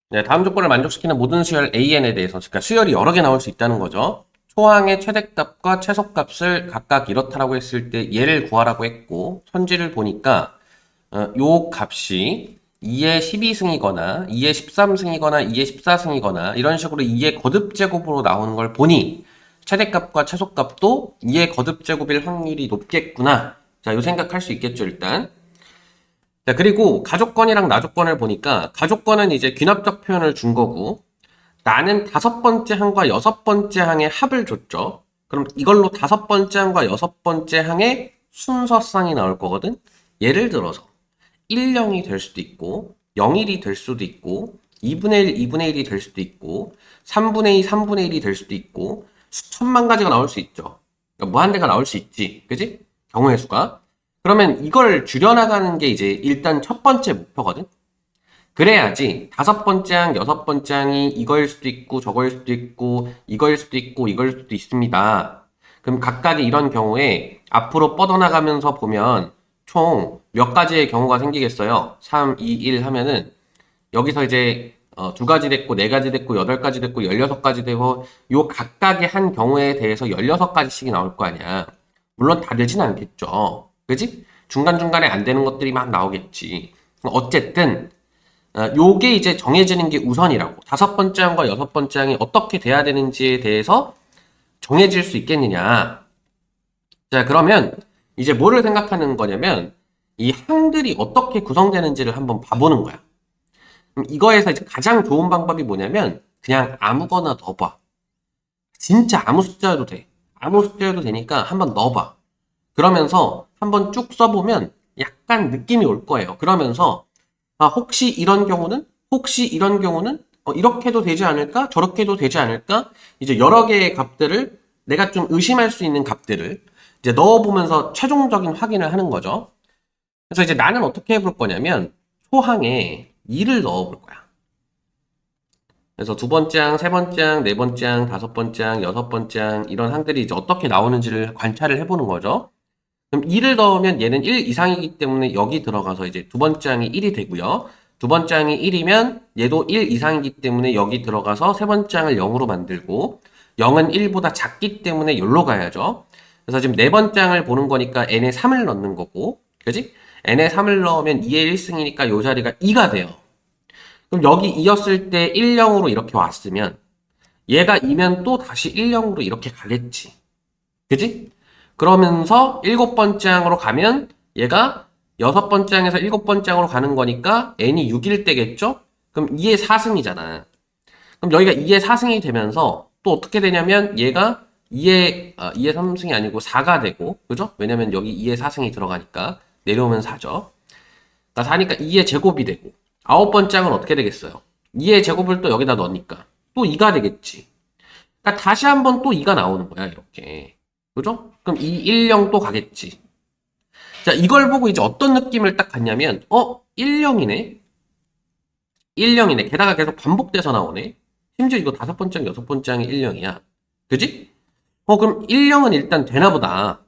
네, 다음 조건을 만족시키는 모든 수열 AN에 대해서, 그러니까 수열이 여러 개 나올 수 있다는 거죠. 초항의 최대값과 최소값을 각각 이렇다라고 했을 때 얘를 구하라고 했고, 선지를 보니까 요 값이 2의 12승이거나 2의 13승이거나 2의 14승이거나 이런 식으로 2의 거듭제곱으로 나오는 걸 보니 최대값과 최소값도 2의 거듭제곱일 확률이 높겠구나. 자, 요 생각할 수 있겠죠, 일단. 자, 그리고 가족권이랑 나족권을 보니까 가족권은 이제 귀납적 표현을 준 거고 나는 다섯 번째 항과 여섯 번째 항의 합을 줬죠. 그럼 이걸로 다섯 번째 항과 여섯 번째 항의 순서쌍이 나올 거거든. 예를 들어서 1, 0이 될 수도 있고 0일이 될 수도 있고 2분의 1, 2분의 1이 될 수도 있고 3분의 2, 3분의 1이 될 수도 있고 수천만 가지가 나올 수 있죠. 그러니까 무한대가 나올 수 있지. 그지? 경우의 수가. 그러면 이걸 줄여나가는 게 이제 일단 첫 번째 목표거든. 그래야지 다섯 번째 항, 여섯 번째 항이 이거일 수도 있고 저거일 수도 있고 이거일 수도 있고 이거일 수도 있습니다. 그럼 각각의 이런 경우에 앞으로 뻗어나가면서 보면 총 몇 가지의 경우가 생기겠어요. 3, 2, 1 하면은 여기서 이제 두 가지 됐고 네 가지 됐고 여덟 가지 됐고 16가지 되고 요 각각의 한 경우에 대해서 16가지씩이 나올 거 아니야. 물론 다 되진 않겠죠. 그지? 중간중간에 안 되는 것들이 막 나오겠지. 어쨌든 요게 이제 정해지는 게 우선이라고. 다섯 번째 항과 여섯 번째 항이 어떻게 돼야 되는지에 대해서 정해질 수 있겠느냐. 자, 그러면 이제 뭐를 생각하는 거냐면 이 항들이 어떻게 구성되는지를 한번 봐보는 거야. 그럼 이거에서 이제 가장 좋은 방법이 뭐냐면 그냥 아무거나 넣어봐. 진짜 아무 숫자여도 돼. 아무 숫자여도 되니까 한번 넣어봐. 그러면서 한번 쭉 써보면 약간 느낌이 올 거예요. 그러면서 혹시 이런 경우는? 혹시 이런 경우는? 이렇게 도 되지 않을까? 저렇게 도 되지 않을까? 이제 여러 개의 값들을 내가 좀 의심할 수 있는 값들을 이제 넣어보면서 최종적인 확인을 하는 거죠. 그래서 이제 나는 어떻게 해볼 거냐면 초항에 2를 넣어볼 거야. 그래서 두 번째 항, 세 번째 항, 네 번째 항, 다섯 번째 항, 여섯 번째 항 이런 항들이 이제 어떻게 나오는지를 관찰을 해보는 거죠. 그럼 2를 넣으면 얘는 1 이상이기 때문에 여기 들어가서 이제 두 번째 항이 1이 되고요. 두 번째 항이 1이면 얘도 1 이상이기 때문에 여기 들어가서 세 번째 항을 0으로 만들고 0은 1보다 작기 때문에 여기로 가야죠. 그래서 지금 네 번째 항을 보는 거니까 n에 3을 넣는 거고 그지? n에 3을 넣으면 2의 1승이니까 이 자리가 2가 돼요. 그럼 여기 2였을 때 1, 0으로 이렇게 왔으면 얘가 2면 또 다시 1, 0으로 이렇게 가겠지. 그지? 그러면서 일곱 번째 항으로 가면 얘가 여섯 번째 항에서 일곱 번째 항으로 가는 거니까 n이 6일 때겠죠? 그럼 2의 4승이잖아. 그럼 여기가 2의 4승이 되면서 또 어떻게 되냐면 얘가 2의 3승이 아니고 4가 되고, 그죠? 왜냐면 여기 2의 4승이 들어가니까 내려오면 4죠. 그러니까 4니까 2의 제곱이 되고, 아홉 번째 항은 어떻게 되겠어요? 2의 제곱을 또 여기다 넣으니까 또 2가 되겠지. 그러니까 다시 한번 또 2가 나오는 거야, 이렇게. 그죠? 그럼 2, 1, 0 또 가겠지. 자, 이걸 보고 이제 어떤 느낌을 딱 갖냐면, 1, 0이네? 1, 0이네. 게다가 계속 반복돼서 나오네. 심지어 이거 다섯 번째, 여섯 번째 항이 1, 0이야. 그지? 그럼 1, 0은 일단 되나 보다.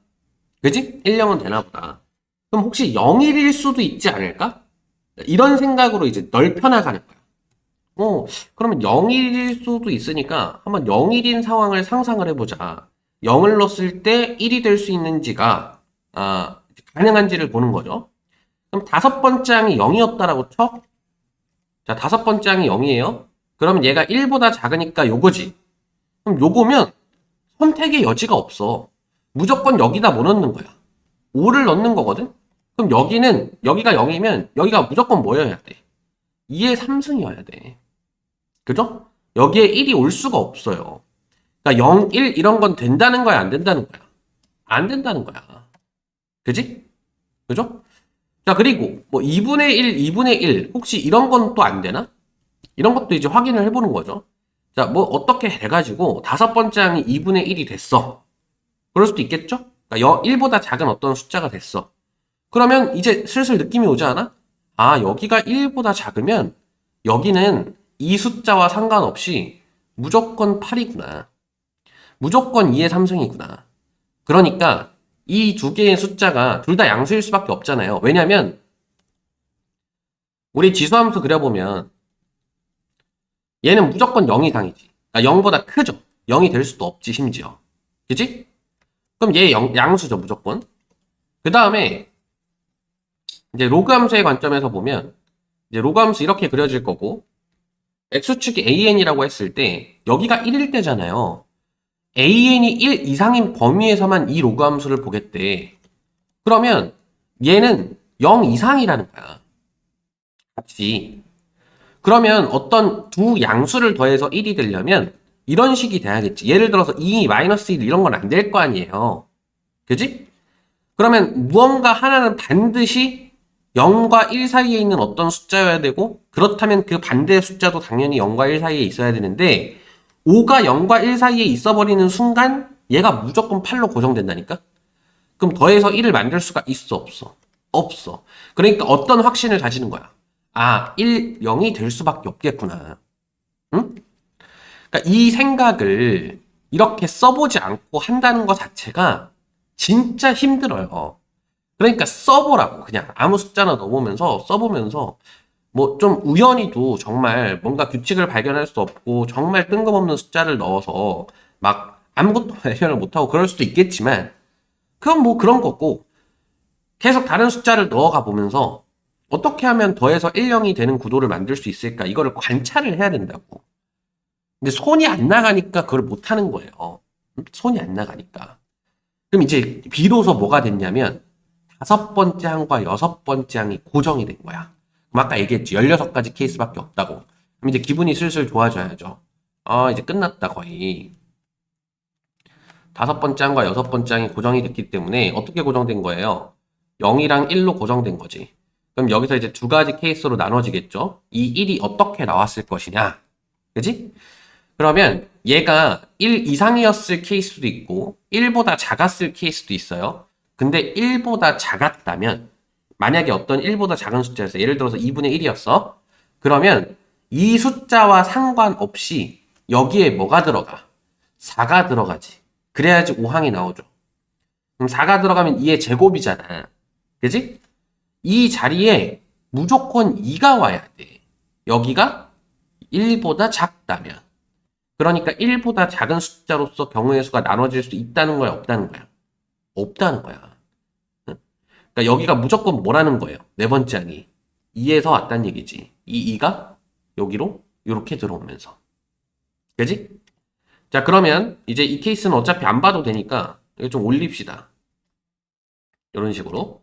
그지? 1, 0은 되나 보다. 그럼 혹시 0일일 수도 있지 않을까? 이런 생각으로 이제 넓혀나가는 거야. 그러면 0일일 수도 있으니까 한번 0일인 상황을 상상을 해보자. 0을 넣었을 때 1이 될 수 있는지가 가능한지를 보는 거죠. 그럼 다섯 번째 항이 0이었다라고 쳐? 자, 다섯 번째 항이 0이에요. 그러면 얘가 1보다 작으니까 요거지. 그럼 요거면 선택의 여지가 없어. 무조건 여기다 뭐 넣는 거야? 5를 넣는 거거든? 그럼 여기가 0이면 여기가 무조건 뭐여야 돼? 2의 3승이어야 돼. 그죠? 여기에 1이 올 수가 없어요. 그러니까 0, 1 이런 건 된다는 거야, 안 된다는 거야? 안 된다는 거야. 그지? 그죠? 자, 그리고 뭐 2분의 1, 2분의 1 혹시 이런 건 또 안 되나? 이런 것도 이제 확인을 해보는 거죠. 자, 뭐 어떻게 해가지고 다섯 번째 항이 2분의 1이 됐어. 그럴 수도 있겠죠? 그러니까 1보다 작은 어떤 숫자가 됐어. 그러면 이제 슬슬 느낌이 오지 않아? 여기가 1보다 작으면 여기는 이 숫자와 상관없이 무조건 8이구나. 무조건 2의 3승이구나. 그러니까 이 두 개의 숫자가 둘 다 양수일 수밖에 없잖아요. 왜냐면 우리 지수함수 그려보면 얘는 무조건 0 이상이지. 그러니까 0보다 크죠. 0이 될 수도 없지, 심지어. 그지? 그럼 얘 양수죠, 무조건. 그 다음에 이제 로그 함수의 관점에서 보면 이제 로그 함수 이렇게 그려질 거고 x축이 an이라고 했을 때 여기가 1일 때잖아요. an이 1 이상인 범위에서만 이 로그 함수를 보겠대. 그러면 얘는 0 이상이라는 거야. 값이. 그러면 어떤 두 양수를 더해서 1이 되려면 이런 식이 돼야겠지. 예를 들어서 2, 마이너스 1 이런 건 안 될 거 아니에요. 그지? 그러면 무언가 하나는 반드시 0과 1 사이에 있는 어떤 숫자여야 되고 그렇다면 그 반대의 숫자도 당연히 0과 1 사이에 있어야 되는데 5가 0과 1 사이에 있어버리는 순간 얘가 무조건 8로 고정된다니까? 그럼 더해서 1을 만들 수가 있어 없어? 없어. 그러니까 어떤 확신을 가지는 거야. 아, 1, 0이 될 수밖에 없겠구나. 응? 그러니까 이 생각을 이렇게 써보지 않고 한다는 것 자체가 진짜 힘들어요. 그러니까 써보라고. 그냥 아무 숫자나 넣어보면서 써보면서 뭐 좀 우연히도 정말 뭔가 규칙을 발견할 수 없고 정말 뜬금없는 숫자를 넣어서 막 아무것도 발견을 못하고 그럴 수도 있겠지만 그건 뭐 그런 거고 계속 다른 숫자를 넣어가 보면서 어떻게 하면 더해서 1, 0이 되는 구도를 만들 수 있을까 이거를 관찰을 해야 된다고. 근데 손이 안 나가니까 그걸 못 하는 거예요. 손이 안 나가니까. 그럼 이제 비로소 뭐가 됐냐면 다섯 번째 항과 여섯 번째 항이 고정이 된 거야. 그럼 아까 얘기했지. 16가지 케이스밖에 없다고. 그럼 이제 기분이 슬슬 좋아져야죠. 아, 이제 끝났다, 거의. 다섯 번째 항과 여섯 번째 항이 고정이 됐기 때문에 어떻게 고정된 거예요? 0이랑 1로 고정된 거지. 그럼 여기서 이제 두 가지 케이스로 나눠지겠죠? 이 1이 어떻게 나왔을 것이냐? 그지? 그러면 얘가 1 이상이었을 케이스도 있고 1보다 작았을 케이스도 있어요. 근데 1보다 작았다면 만약에 어떤 1보다 작은 숫자였어. 예를 들어서 2분의 1이었어. 그러면 이 숫자와 상관없이 여기에 뭐가 들어가? 4가 들어가지. 그래야지 5항이 나오죠. 그럼 4가 들어가면 2의 제곱이잖아. 그지? 이 자리에 무조건 2가 와야 돼. 여기가 1보다 작다면. 그러니까 1보다 작은 숫자로서 경우의 수가 나눠질 수 있다는 거야, 없다는 거야? 없다는 거야. 응? 그러니까 여기가 무조건 뭐라는 거예요? 네 번째 항이. 2에서 왔다는 얘기지. 이 2가 여기로 이렇게 들어오면서. 그지? 자, 그러면 이제 이 케이스는 어차피 안 봐도 되니까 이거 좀 올립시다. 이런 식으로.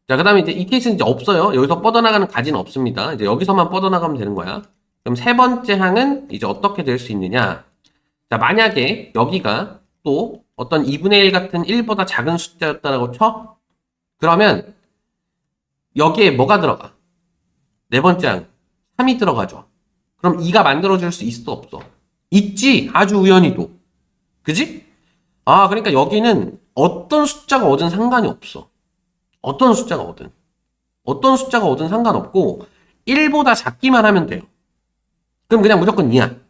자, 그 다음에 이제 이 케이스는 이제 없어요. 여기서 뻗어나가는 가지는 없습니다. 이제 여기서만 뻗어나가면 되는 거야. 그럼 세 번째 항은 이제 어떻게 될 수 있느냐? 자, 만약에 여기가 또 어떤 2분의 1 같은 1보다 작은 숫자였다라고 쳐? 그러면 여기에 뭐가 들어가? 네 번째 항. 3이 들어가죠. 그럼 2가 만들어줄 수 있어, 없어? 있지! 아주 우연히도. 그지? 아, 그러니까 여기는 어떤 숫자가 오든 상관이 없어. 어떤 숫자가 오든. 어떤 숫자가 오든 상관없고 1보다 작기만 하면 돼요. 그럼 그냥 무조건 2야.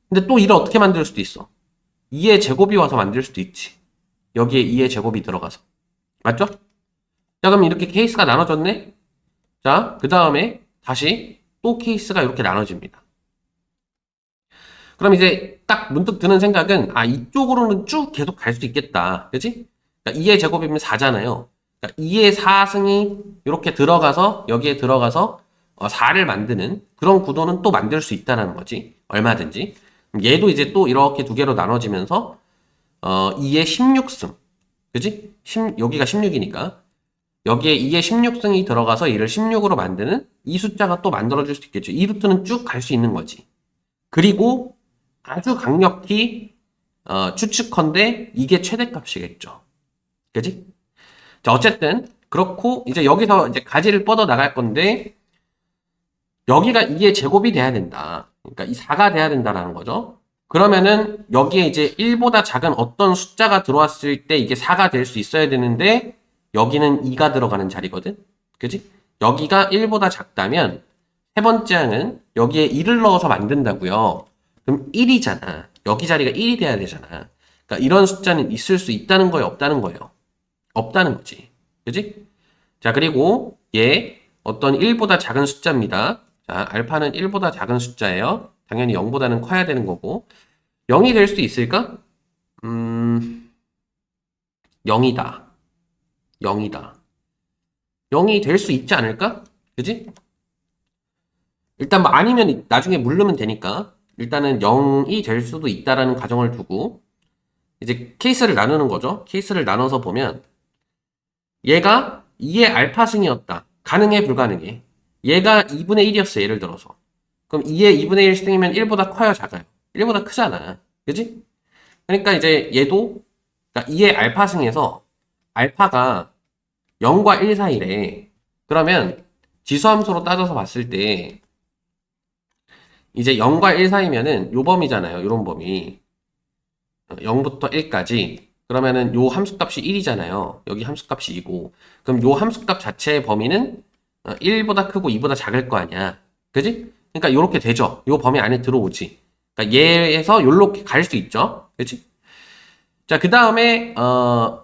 근데 또 2를 어떻게 만들 수도 있어? 2의 제곱이 와서 만들 수도 있지. 여기에 2의 제곱이 들어가서. 맞죠? 자, 그럼 이렇게 케이스가 나눠졌네? 자, 그 다음에 다시 또 케이스가 이렇게 나눠집니다. 그럼 이제 딱 문득 드는 생각은, 아, 이쪽으로는 쭉 계속 갈 수 있겠다. 그지? 그러니까 2의 제곱이면 4잖아요. 그러니까 2의 4승이 이렇게 들어가서, 여기에 들어가서 4를 만드는 그런 구도는 또 만들 수 있다는 거지. 얼마든지. 얘도 이제 또 이렇게 두 개로 나눠지면서 2의 16승. 그지? 여기가 16이니까. 여기에 2의 16승이 들어가서 이를 16으로 만드는 이 숫자가 또 만들어질 수 있겠죠. 이 루트는 쭉 갈 수 있는 거지. 그리고 아주 강력히 추측컨대 이게 최대값이겠죠. 그지? 자, 어쨌든 그렇고 이제 여기서 이제 가지를 뻗어 나갈 건데 여기가 2의 제곱이 돼야 된다. 그러니까 이 4가 돼야 된다라는 거죠. 그러면은 여기에 이제 1보다 작은 어떤 숫자가 들어왔을 때 이게 4가 될 수 있어야 되는데 여기는 2가 들어가는 자리거든. 그지? 여기가 1보다 작다면 세 번째 항은 여기에 1을 넣어서 만든다고요. 그럼 1이잖아. 여기 자리가 1이 돼야 되잖아. 그러니까 이런 숫자는 있을 수 있다는 거예요, 없다는 거예요? 없다는 거지. 그지? 자, 그리고 얘 어떤 1보다 작은 숫자입니다. 자, 알파는 1보다 작은 숫자예요. 당연히 0보다는 커야 되는 거고 0이 될 수 있을까? 0이다. 0이다. 0이 될 수 있지 않을까? 그지? 일단 뭐 아니면 나중에 물르면 되니까 일단은 0이 될 수도 있다라는 가정을 두고 이제 케이스를 나누는 거죠. 케이스를 나눠서 보면 얘가 2의 알파승이었다. 가능해 불가능해? 얘가 2분의 1이었어 예를 들어서. 그럼 2의 2분의 1 승이면 1보다 커요 작아요? 1보다 크잖아. 그지? 그러니까 이제 얘도 그러니까 2의 알파승에서 알파가 0과 1 사이래. 그러면 지수함수로 따져서 봤을 때 이제 0과 1 사이면은 요 범위잖아요. 요런 범위. 0부터 1까지. 그러면은 요 함수값이 1이잖아요. 여기 함수값이 2고. 그럼 요 함수값 자체의 범위는 1보다 크고 2보다 작을 거 아니야. 그지? 그러니까 요렇게 되죠. 요 범위 안에 들어오지. 그러니까 얘에서 요렇게 갈 수 있죠. 그지? 자, 그 다음에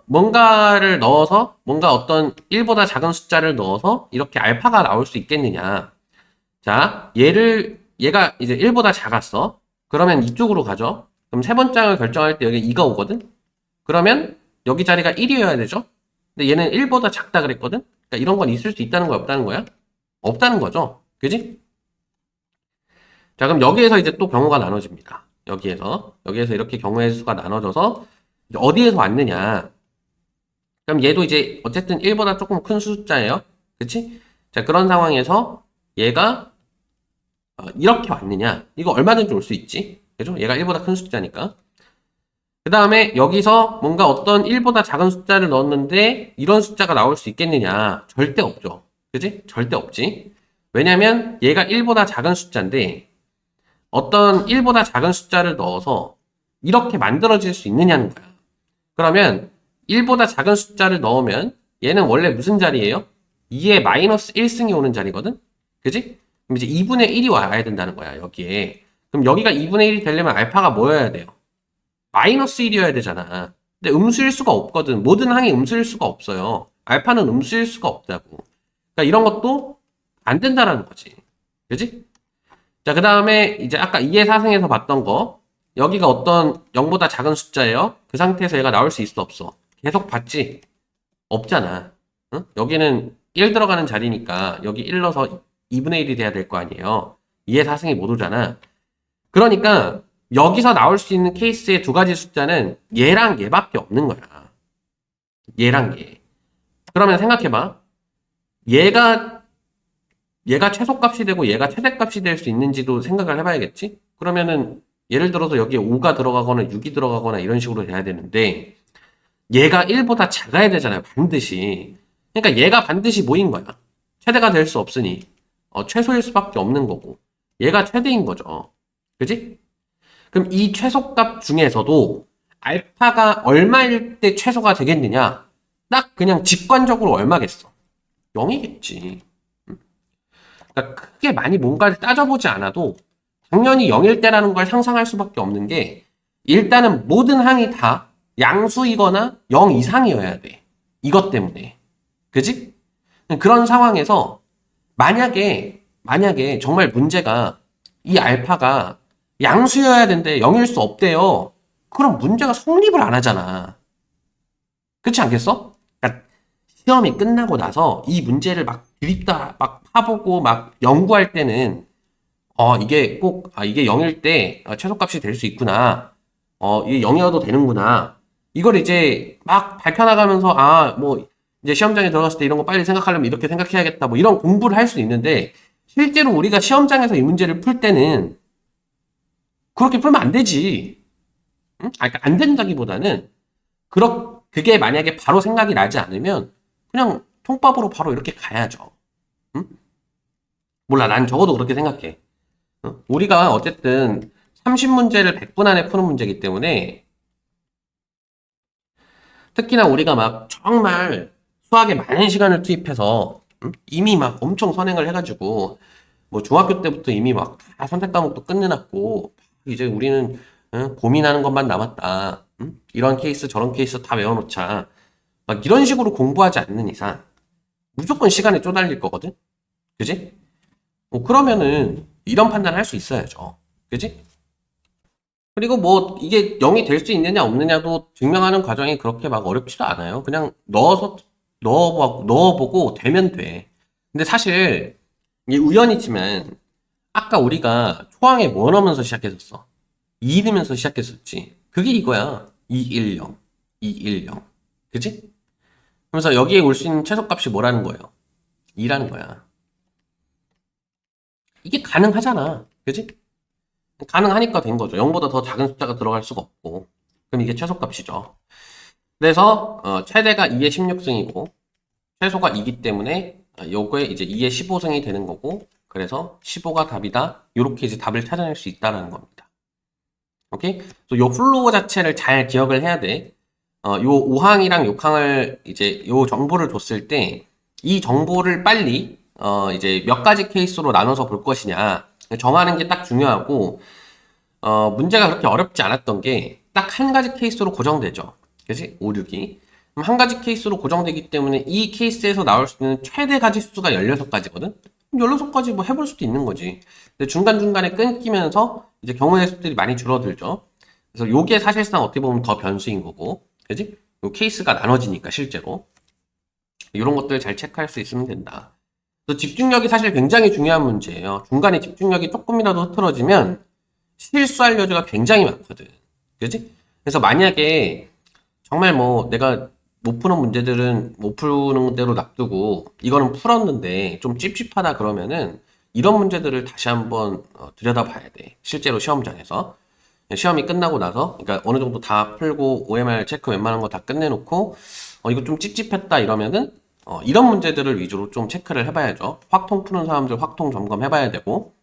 뭔가를 넣어서 뭔가 어떤 1보다 작은 숫자를 넣어서 이렇게 알파가 나올 수 있겠느냐. 자, 얘가 이제 1보다 작았어. 그러면 이쪽으로 가죠. 그럼 세 번째 항을 결정할 때 여기 2가 오거든? 그러면 여기 자리가 1이어야 되죠? 근데 얘는 1보다 작다 그랬거든? 그러니까 이런 건 있을 수 있다는 거야, 없다는 거야? 없다는 거죠. 그지? 자, 그럼 여기에서 이제 또 경우가 나눠집니다. 여기에서 이렇게 경우의 수가 나눠져서 이제 어디에서 왔느냐. 그럼 얘도 이제 어쨌든 1보다 조금 큰 숫자예요. 그치? 자, 그런 상황에서 얘가 이렇게 왔느냐. 이거 얼마든지 올 수 있지. 그죠? 얘가 1보다 큰 숫자니까. 그 다음에 여기서 뭔가 어떤 1보다 작은 숫자를 넣었는데 이런 숫자가 나올 수 있겠느냐. 절대 없죠. 그지? 절대 없지. 왜냐면 얘가 1보다 작은 숫자인데 어떤 1보다 작은 숫자를 넣어서 이렇게 만들어질 수 있느냐는 거야. 그러면 1보다 작은 숫자를 넣으면 얘는 원래 무슨 자리예요? 2의 마이너스 1승이 오는 자리거든? 그지? 그럼 이제 2분의 1이 와야 된다는 거야, 여기에. 그럼 여기가 2분의 1이 되려면 알파가 뭐여야 돼요? 마이너스 1이어야 되잖아. 근데 음수일 수가 없거든. 모든 항이 음수일 수가 없어요. 알파는 음수일 수가 없다고. 그러니까 이런 것도 안 된다라는 거지. 그지? 자, 그 다음에 이제 아까 2의 4승에서 봤던 거. 여기가 어떤 0보다 작은 숫자예요. 그 상태에서 얘가 나올 수 있어, 없어? 계속 봤지? 없잖아. 응? 여기는 1 들어가는 자리니까 여기 1 넣어서 2분의 1이 돼야 될 거 아니에요. 2의 4승이 못 오잖아. 그러니까 여기서 나올 수 있는 케이스의 두 가지 숫자는 얘랑 얘밖에 없는 거야. 얘랑 얘. 그러면 생각해봐. 얘가 최소값이 되고 얘가 최대값이 될 수 있는지도 생각을 해봐야겠지? 그러면은 예를 들어서 여기에 5가 들어가거나 6이 들어가거나 이런 식으로 돼야 되는데 얘가 1보다 작아야 되잖아요. 반드시. 그러니까 얘가 반드시 뭐인 거야? 최대가 될 수 없으니 최소일 수밖에 없는 거고 얘가 최대인 거죠. 그지? 그럼 이 최소값 중에서도 알파가 얼마일 때 최소가 되겠느냐? 딱 그냥 직관적으로 얼마겠어? 0이겠지. 그러니까 크게 많이 뭔가를 따져보지 않아도 당연히 0일 때라는 걸 상상할 수밖에 없는 게 일단은 모든 항이 다 양수이거나 0 이상이어야 돼. 이것 때문에. 그지? 그런 상황에서 만약에 정말 문제가 이 알파가 양수여야 되는데 0일 수 없대요. 그럼 문제가 성립을 안 하잖아. 그렇지 않겠어? 그러니까 시험이 끝나고 나서 이 문제를 막 드립다 막 파보고 막 연구할 때는 이게 꼭 이게 0일 때 최소값이 될 수 있구나. 이게 0이어도 되는구나. 이걸 이제 막 밝혀나가면서 뭐 이제 시험장에 들어갔을 때 이런 거 빨리 생각하려면 이렇게 생각해야겠다. 뭐 이런 공부를 할 수 있는데 실제로 우리가 시험장에서 이 문제를 풀 때는 그렇게 풀면 안 되지. 응? 그러니까 안 된다기보다는 그게 만약에 바로 생각이 나지 않으면 그냥 통밥으로 바로 이렇게 가야죠. 응? 몰라, 난 적어도 그렇게 생각해. 응? 우리가 어쨌든 30문제를 100분 안에 푸는 문제이기 때문에 특히나 우리가 막 정말 수학에 많은 시간을 투입해서 이미 막 엄청 선행을 해가지고 뭐 중학교 때부터 이미 막 다 선택 과목도 끝내놨고 이제 우리는 고민하는 것만 남았다. 이런 케이스 저런 케이스 다 외워놓자. 막 이런 식으로 공부하지 않는 이상 무조건 시간에 쪼달릴 거거든. 그지? 그러면은 이런 판단을 할 수 있어야죠. 그지? 그리고 뭐 이게 0이 될 수 있느냐 없느냐도 증명하는 과정이 그렇게 막 어렵지도 않아요. 그냥 넣어보고 되면 돼. 근데 사실 이게 우연이지만 아까 우리가 초항에 뭐 넣으면서 시작했었어? 2 넣으면서 시작했었지. 그게 이거야. 210, 210. 그지? 그래서 여기에 올 수 있는 최소값이 뭐라는 거예요? 2라는 거야. 이게 가능하잖아. 그지? 가능하니까 된 거죠. 0보다 더 작은 숫자가 들어갈 수가 없고. 그럼 이게 최소값이죠. 그래서 최대가 2의 16승이고 최소가 2기 때문에 요거에 이제 2의 15승이 되는 거고, 그래서 15가 답이다. 요렇게 이제 답을 찾아낼 수 있다는 겁니다. 오케이? 요 플로우 자체를 잘 기억을 해야 돼. 요 5항이랑 6항을 이제 요 정보를 줬을 때 이 정보를 빨리 이제 몇 가지 케이스로 나눠서 볼 것이냐 정하는 게 딱 중요하고, 문제가 그렇게 어렵지 않았던 게 딱 한 가지 케이스로 고정되죠. 그지? 5, 6이. 그럼 한 가지 케이스로 고정되기 때문에 이 케이스에서 나올 수 있는 최대 가지 수가 16가지거든? 16가지 뭐 해볼 수도 있는 거지. 근데 중간중간에 끊기면서 이제 경우의 수들이 많이 줄어들죠. 그래서 요게 사실상 어떻게 보면 더 변수인 거고. 그지? 요 케이스가 나눠지니까 실제로. 이런 것들 잘 체크할 수 있으면 된다. 그래서 집중력이 사실 굉장히 중요한 문제예요. 중간에 집중력이 조금이라도 흐트러지면 실수할 여지가 굉장히 많거든. 그지? 그래서 만약에 정말 뭐 내가 못 푸는 문제들은 못 푸는 대로 놔두고 이거는 풀었는데 좀 찝찝하다 그러면은 이런 문제들을 다시 한번 들여다봐야 돼. 실제로 시험장에서. 시험이 끝나고 나서, 그러니까 어느 정도 다 풀고 OMR 체크 웬만한 거 다 끝내놓고 이거 좀 찝찝했다 이러면은 이런 문제들을 위주로 좀 체크를 해봐야죠. 확통 푸는 사람들 확통 점검 해봐야 되고,